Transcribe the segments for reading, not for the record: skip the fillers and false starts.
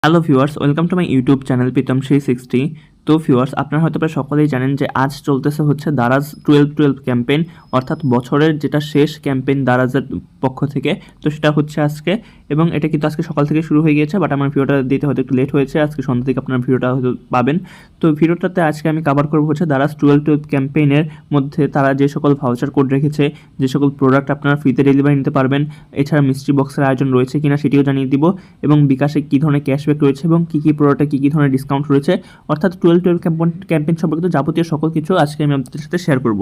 Hello viewers, welcome to my YouTube channel Pritam 360। তো viewers, আপনারা হয়তো প্রায় সকলেই জানেন যে আজ চলতেছে হচ্ছে দারাজ 12.12 ক্যাম্পেইন, অর্থাৎ বছরের যেটা শেষ ক্যাম্পেইন দারাজের পক্ষ থেকে। তো সেটা হচ্ছে আজকে, এবং এটা কিন্তু আজকে সকাল থেকে শুরু হয়ে গিয়েছে, বাট আমার ভিডিওটা দিতে হয়তো একটু লেট হয়েছে। আজকে সন্ধ্যা থেকে আপনার ভিডিওটা হয়তো পাবেন। তো ভিডিওটাতে আজকে আমি কভার করবো হচ্ছে দারাজ 12.12 ক্যাম্পেইনের মধ্যে তারা যে সকল ভাউচার কোড রেখেছে, যে সকল প্রোডাক্ট আপনারা ফ্রিতে ডেলিভারি নিতে পারবেন, এছাড়া মিস্ট্রি বক্সের আয়োজন রয়েছে কিনা সেটিও জানিয়ে দিব, এবং বিকাশে কী ধরনের ক্যাশব্যাক রয়েছে এবং কী কী প্রোডাক্টে কী কী ধরনের ডিসকাউন্ট রয়েছে, অর্থাৎ 12.12 ক্যাম্পেইন সম্পর্কিত যাবতীয় সকল কিছু আজকে আমি আপনাদের সাথে শেয়ার করব।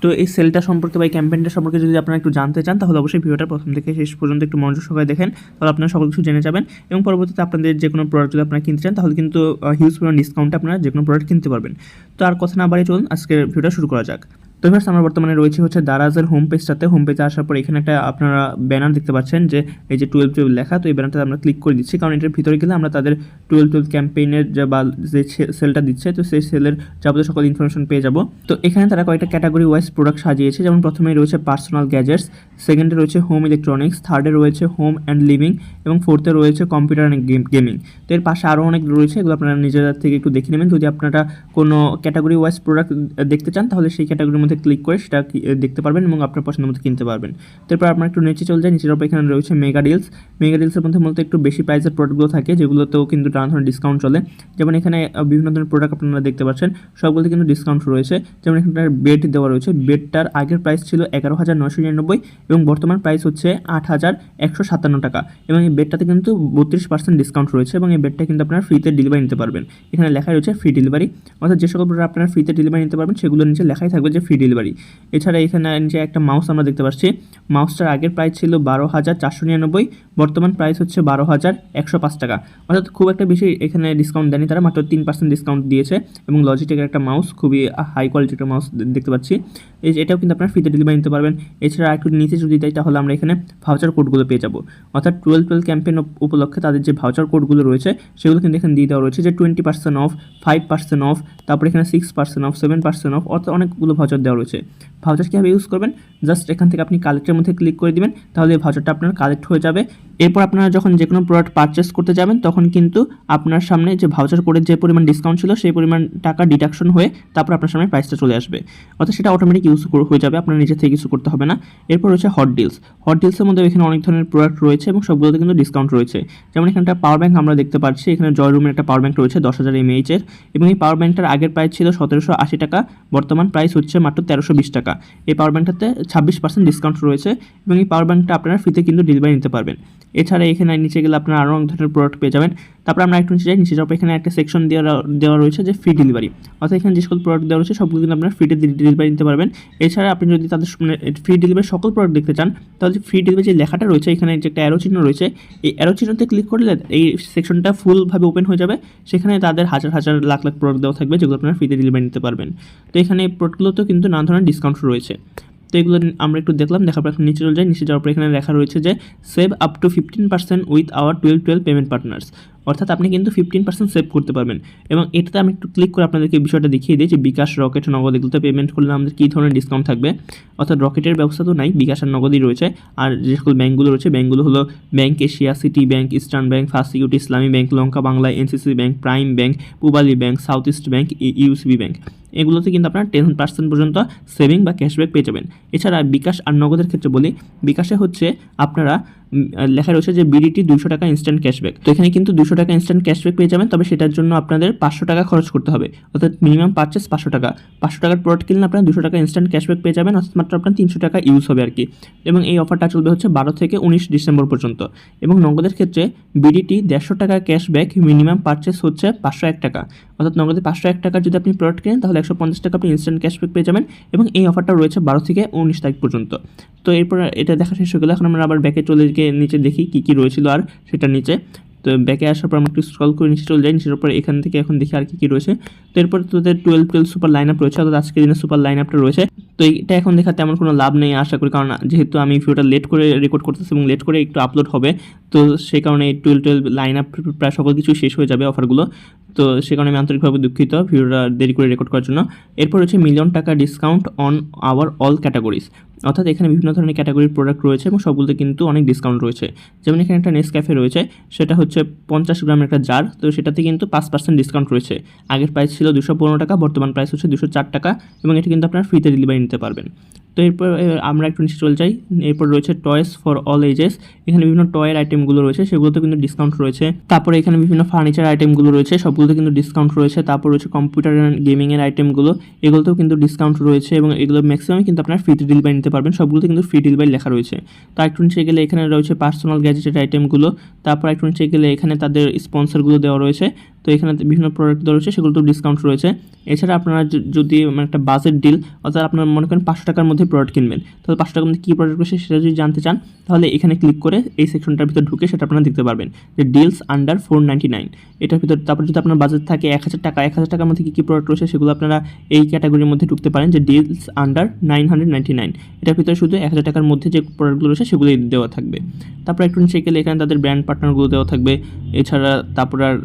তো এই সেলটা সম্পর্কে বা এই ক্যাম্পেইনটা সম্পর্কে যদি আপনারা একটু জানতে চান, তাহলে অবশ্যই ভিডিওটা প্রথম থেকে শেষ পর্যন্ত একটু মনোযোগ সহকারে দেখেন, তাহলে আপনারা সকল কিছু জেনে যাবেন। এবং পরবর্তীতে আপনাদের যে কোনো প্রোডাক্ট যদি আপনারা কিনতে চান, তাহলে কিন্তু হিউজ পরিমাণ ডিসকাউন্টে আপনারা যে কোনো প্রোডাক্ট কিনতে পারবেন। তো আর কথা না বাড়িয়ে চলুন আজকের ভিডিওটা শুরু করা যাক। তো ফার্স্ট আমরা বর্তমানে রয়েছে হচ্ছে দারাজের হোম পেজটাতে। হোম পেজে আসার পর এখানে একটা আপনারা ব্যানার দেখতে পাচ্ছেন যে এই যে 12.12 লেখা। তো এই ব্যানারটা আমরা ক্লিক করে দিচ্ছি, কারণ এটার ভিতরে গেলে আমরা তাদের 12.12 ক্যাম্পেইনের যে সেলটা দিচ্ছে, তো সেই সেলের যাবতীয় সকল ইনফরমেশন পেয়ে যাব। তো এখানে তারা কয়েকটা ক্যাটাগরি ওয়াইজ প্রোডাক্ট সাজিয়েছে, যেমন প্রথমে রয়েছে পার্সোনাল গ্যাজেটস, সেকেন্ডে রয়েছে হোম ইলেকট্রনিক্স, থার্ডে রয়েছে হোম অ্যান্ড লিভিং, এবং ফোর্থে রয়েছে কম্পিউটার অ্যান্ড গেমিং। তো এর পাশে আরও অনেক রয়েছে, এগুলো আপনারা নিজেদের থেকে একটু দেখে নেবেন। যদি আপনারা কোনো ক্যাটাগরি ওয়াইজ প্রোডাক্ট দেখতে চান, তাহলে সেই ক্যাটাগরির মধ্যে ক্লিক করে সেটা দেখতে পারবেন এবং আপনার পছন্দের মতো কিনতে পারবেন। তারপর আপনার একটু নিচে চলে যায়, নিচের উপর এখানে রয়েছে মেগা ডিলসের মধ্যে মূলত একটু বেশি প্রাইসের প্রোডাক্টগুলো থাকে, যেগুলোতেও কিন্তু নানা ধরনের ডিসকাউন্ট চলে। যেমন এখানে বিভিন্ন ধরনের প্রোডাক্ট আপনারা দেখতে পাচ্ছেন, সবগুলোতে কিন্তু ডিসকাউন্ট রয়েছে। যেমন এখানে বেড দেওয়া রয়েছে, বেডটার আগের প্রাইস ছিল 11,999 এবং বর্তমান প্রাইস হচ্ছে 8,157 টাকা, এবং এই বেডটাতে কিন্তু 32% ডিসকাউন্ট রয়েছে, এবং এই বেডটা কিন্তু আপনারা ফ্রিতে ডেলিভারি নিতে পারবেন। এখানে লেখা রয়েছে ফ্রি ডেলিভারি, অর্থাৎ যে সকল প্রোডাক্ট আপনারা ফ্রিতে ডেলিভারি নিতে পারবেন সেগুলোর নিচে লেখাই থাকবে যে ফ্রি ডেলিভারি। এছাড়া এখানে যে একটা মাউস আমরা দেখতে পাচ্ছি, মাউসটার আগের প্রাইস ছিল 12,499, বর্তমান প্রাইস হচ্ছে 12,105 টাকা, অর্থাৎ খুব একটা বেশি এখানে ডিসকাউন্ট দেয়নি তারা, মাত্র 3% ডিসকাউন্ট দিয়েছে। এবং লজিটেকের একটা মাউস, খুবই হাই কোয়ালিটির একটা মাউস দেখতে পাচ্ছি, এটাও কিন্তু আপনারা ফ্রিতে ডেলিভারি নিতে পারবেন। এছাড়া একটু নিচে যদি দেয়, তাহলে আমরা এখানে ভাউচার কোডগুলো পেয়ে যাবো, অর্থাৎ 12.12 ক্যাম্পেইন উপলক্ষে তাদের যে ভাউচার কোডগুলো রয়েছে সেগুলো কিন্তু এখানে দিয়ে দেওয়া রয়েছে, যে 20% অফ, 5% অফ, তারপর এখানে 6% অফ, 7% অফ, অর্থাৎ অনেকগুলো ভাউচার দেওয়া রয়েছে। ভাউচার কীভাবে ইউজ করবেন, জাস্ট এখান থেকে আপনি কালেক্টের মধ্যে ক্লিক করে দিবেন, তাহলে এই ভাউচারটা আপনার কালেক্ট হয়ে যাবে। এরপর আপনারা যখন যে কোনো প্রোডাক্ট পারচেস করতে যাবেন, তখন কিন্তু আপনার সামনে যে ভাউচার কোডের যে পরিমাণ ডিসকাউন্ট ছিল সেই পরিমাণ টাকা ডিডাকশন হয়ে তারপর আপনার সামনে প্রাইসটা চলে আসবে, অর্থাৎ সেটা অটোমেটিক ইউজ হয়ে যাবে, আপনার নিজে থেকে কিছু করতে হবে না। এরপর রয়েছে হট ডিলসের মধ্যে এখানে অনেক ধরনের প্রোডাক্ট রয়েছে এবং সবগুলোতে কিন্তু ডিসকাউন্ট রয়েছে। যেমন এখানে একটা পাওয়ার ব্যাঙ্ক আমরা দেখতে পাচ্ছি, এখানে জয় রুমের একটা পাওয়ার ব্যাঙ্ক রয়েছে 10,000 mAh এর, এবং এই পাওয়ার ব্যাঙ্কটার আগের প্রাইস ছিল 1,780 টাকা, বর্তমান প্রাইস হচ্ছে মাত্র 1,320 টাকা। এই পাওয়ার ব্যাঙ্কটাতে 26% ডিসকাউন্ট রয়েছে, এবং এই পাওয়ার ব্যাঙ্কটা আপনারা ফ্রিতে কিন্তু ডেলিভারি নিতে পারবেন। এছাড়া এখানে নিচে গেলে আপনারা আরও অনেক ধরনের প্রোডাক্ট পেয়ে যাবেন। তারপর আমরা একটু নিচে যাই, নিচে যাওয়ার পর এখানে একটা সেকশন দেওয়া রয়েছে যে ফ্রি ডেলিভারি, অর্থাৎ এখানে যে সকল প্রোডাক্ট দেওয়া রয়েছে সবগুলো কিন্তু আপনারা ফ্রিতে ডেলিভারি নিতে পারবেন। এছাড়া আপনি যদি তাদের ফ্রি ডেলিভারি সকল প্রোডাক্ট দেখতে চান, তাহলে ফ্রি ডেলিভারি যে লেখাটা রয়েছে, এখানে যে একটা অ্যারো চিহ্ন রয়েছে, এই অ্যারো চিহ্নতে ক্লিক করলে এই সেকশনটা ফুলভাবে ওপেন হয়ে যাবে। সেখানে তাদের হাজার হাজার লাখ লাখ প্রোডাক্ট দেওয়া থাকবে, যেগুলো আপনারা ফ্রিতে ডেলিভারি নিতে পারবেন। তো এখানে এই প্রোডাক্টগুলোতেও কিন্তু নানা ধরনের ডিসকাউন্ট রয়েছে। তো এগুলো আমরা একটু দেখলাম, দেখার পর এখন নিচে চলে যাই। নিচে যাওয়ার পর এখানে লেখা রয়েছে যে save up to 15% with our 12.12 payment partners, অর্থাৎ আপনি কিন্তু 15% সেভ করতে পারবেন। এবং এটাতে আমি একটু ক্লিক করে আপনাদেরকে বিষয়টা দেখিয়ে দিই যে বিকাশ, রকেট, নগদ এগুলোতে পেমেন্ট করলে আমাদের কী ধরনের ডিসকাউন্ট থাকবে। অর্থাৎ রকেটের ব্যবস্থা তো নাই, বিকাশ আর নগদই রয়েছে। আর যে সকল ব্যাঙ্কগুলো রয়েছে, ব্যাঙ্কগুলো হলো Bank Asia, City Bank, Eastern Bank, First Security, Islami Bank, Lanka Bangla, NCC Bank, Prime Bank, Pubali Bank, South East Bank, UCB Bank. এগুলোতে কিন্তু আপনারা 10% পর্যন্ত সেভিং বা ক্যাশব্যাক পেয়ে যাবেন। এছাড়া বিকাশ আর নগদের ক্ষেত্রে বলি, বিকাশে হচ্ছে আপনারা লেখা রয়েছে যে বিডিটি 200 টাকা ইনস্ট্যান্ট ক্যাশব্যাক। তো এখানে কিন্তু 200 টাকা ইনস্ট্যান্ট ক্যাশব্যাক পেয়ে যাবেন, তবে সেটার জন্য আপনাদের 500 টাকা খরচ করতে হবে, অর্থাৎ মিনিমাম পারচেস 500 টাকা। 500 টাকার প্রোডাক্ট কিনলে আপনারা 200 টাকা ইনস্ট্যান্ট ক্যাশব্যাক পেয়ে যাবেন, অর্থাৎ মাত্র আপনার 300 টাকা ইউজ হবে আর কি। এবং এই অফারটা চলবে হচ্ছে 12 থেকে 19 ডিসেম্বর পর্যন্ত। এবং নগদের ক্ষেত্রে বিডিটি 150 টাকা ক্যাশব্যাক, মিনিমাম পারচেস হচ্ছে 501 টাকা, অর্থাৎ নগদে 501 টাকার যদি আপনি প্রোডাক্ট কেনেন, তাহলে 150 টাকা আপনি ইনস্ট্যান্ট ক্যাশব্যাক পেয়ে যাবেন। এবং এই অফারটা রয়েছে 12 থেকে 19 তারিখ পর্যন্ত। তো এরপর এটা দেখা শেষ হয়ে গেলে এখন আমরা আবার ব্যাকে চলে গিয়ে নিচে দেখি কী রয়েছিল আর সেটা নিচে। তো ব্যাকে আসার পর আমরা একটু স্ক্রল করে নিচে চলে যাই, নিচের উপর এখান থেকে এখন দেখি আর কী রয়েছে। তো এরপর তোদের 12.12 সুপার লাইন আপ রয়েছে, অর্থাৎ আজকের দিনে সুপার লাইন আপটা রয়েছে। তো এটা এখন দেখা তেমন কোনো লাভ নেই আশা করি, কারণ যেহেতু আমি ভিডিওটা লেট করে রেকর্ড করতেছি এবং লেট করে একটু আপলোড হবে, তো সেই কারণে 12 লাইন আপ প্রায় সকল কিছু শেষ হয়ে যাবে অফারগুলো। তো সে কারণে আমি আন্তরিকভাবে দুঃখিত ভিডিওটা দেরি করে রেকর্ড করার জন্য। এরপর হচ্ছে মিলিয়ন টাকা discount on our all categories, অর্থাৎ এখানে বিভিন্ন ধরনের ক্যাটাগরির প্রোডাক্ট রয়েছে এবং সবগুলোতে কিন্তু অনেক ডিসকাউন্ট রয়েছে। যেমন এখানে একটা নেসক্যাফে রয়েছে, সেটা হচ্ছে 50 গ্রামের একটা জার, তো সেটাতে কিন্তু 5% ডিসকাউন্ট রয়েছে। আগের প্রাইস ছিল 215 টাকা, বর্তমান প্রাইস হচ্ছে 204 টাকা এবং এটা কিন্তু আপনারা ফ্রিতে ডেলিভারি নিতে পারবেন। তো এরপর আমরা একটু নিচে চলে যাই। এরপর রয়েছে টয়েস ফর অল এজেস, এখানে বিভিন্ন টয়ের আইটেমগুলো রয়েছে, সেগুলোতে কিন্তু ডিসকাউন্ট রয়েছে। তারপরে এখানে বিভিন্ন ফার্নিচার আইটেমগুলো রয়েছে, সবগুলোতে কিন্তু ডিসকাউন্ট রয়েছে। তারপর রয়েছে কম্পিউটার অ্যান্ড গেমিংয়ের আইটেমগুলো, এগুলোতেও কিন্তু ডিসকাউন্ট রয়েছে এবং এগুলো ম্যাক্সিমাম কিন্তু আপনারা ফ্রিতে ডেলিভারি নিতে পারবেন। সবগুলোতে কিন্তু ফ্রি ডেলিভারি লেখা রয়েছে। তো একটু নিচে গেলে এখানে রয়েছে পার্সোনাল গ্যাজেটের আইটেমগুলো। তারপর একটু নিচে গেলে এখানে তাদের স্পন্সরগুলো দেওয়া রয়েছে, তো এখানে বিভিন্ন প্রোডাক্ট দেওয়া রয়েছে, সেগুলোতেও ডিসকাউন্ট রয়েছে। এছাড়া আপনারা যদি একটা বাজেট ডিল, অর্থাৎ আপনারা মনে করেন 500 টাকার মধ্যে প্রোডাক্ট কিনবেন, তাহলে 500 টাকার মধ্যে কী প্রোডাক্ট রয়েছে সেটা যদি জানতে চান, তাহলে এখানে ক্লিক করে এই সেকশনটার ভিতরে ঢুকে সেটা আপনারা দেখতে পারবেন যে ডিলস আন্ডার 499 এটার ভিতরে। তারপর যদি আপনার বাজেট থাকে 1000 টাকা, 1000 টাকার মধ্যে কী প্রোডাক্ট রয়েছে সেগুলো আপনারা এই ক্যাটাগরির মধ্যে ঢুকতে পারেন যে ডিলস আন্ডার 999, এটার ভিতরে শুধু 1000 টাকার মধ্যে যে প্রোডাক্টগুলো রয়েছে সেগুলোই দেওয়া থাকবে। তারপর একটু নিচে গেলে এখানে তাদের ব্র্যান্ড পার্টনারগুলো দেওয়া থাকবে। এছাড়া তারপর আর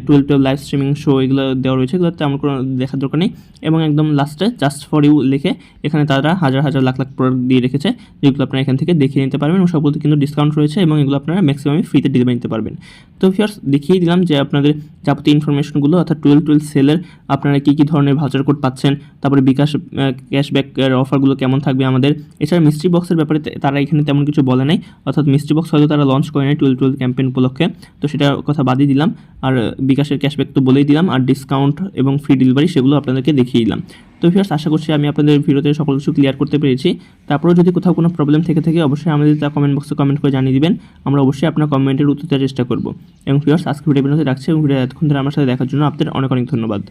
12 লাইভ স্ট্রিমিং শো এগুলো দেওয়া রয়েছে, এগুলো তেমন কোনো দেখার দরকার নেই। এবং একদম লাস্টে জাস্ট ফর ইউ লিখে এখানে তারা হাজার হাজার লাখ লাখ প্রোডাক্ট দিয়ে রেখেছে, যেগুলো আপনারা এখান থেকে দেখিয়ে নিতে পারবেন এবং সবগুলোতে কিন্তু ডিসকাউন্ট রয়েছে এবং এগুলো আপনারা ম্যাক্সিমামই ফ্রিতে ডেলিভারি নিতে পারবেন। তো ভিউয়ার্স, দেখিয়ে দিলাম যে আপনাদের যাবতীয় ইনফরমেশনগুলো, অর্থাৎ 12 সেলের আপনারা কী কী ধরনের ভাউচার কোড পাচ্ছেন, তারপরে বিকাশ ক্যাশব্যাকের অফারগুলো কেমন থাকবে আমাদের। এছাড়া মিস্ট্রি বক্সের ব্যাপারে তারা এখানে তেমন কিছু বলে নাই, অর্থাৎ মিস্ট্রি বক্স হয়তো তারা লঞ্চ করে নেয় 12 ক্যাম্পেইন উপলক্ষে, তো সেটার কথা বাদই দিলাম। আর বিকাশের ক্যাশব্যাক তো বলেই দিলাম, আর ডিসকাউন্ট এবং ফ্রি ডেলিভারি সেগুলো আপনাদেরকে দেখিয়ে দিলাম। তো ভিউয়ার্স, আশা করছি আমি আপনাদের ভিডিওতে সকল কিছু ক্লিয়ার করতে পেরেছি। তারপরেও যদি কোথাও কোনো প্রবলেম থেকে থাকে অবশ্যই আমাদের তা কমেন্ট বক্সে কমেন্ট করে জানিয়ে দিবেন, আমরা অবশ্যই আপনার কমেন্টের উত্তর দেওয়ার চেষ্টা করব। এবং ভিউয়ার্স, আজকে ভিডিও রাখছি এবং ভিডিও এতক্ষণ ধরে আমার সাথে দেখার জন্য আপনাদের অনেক অনেক ধন্যবাদ।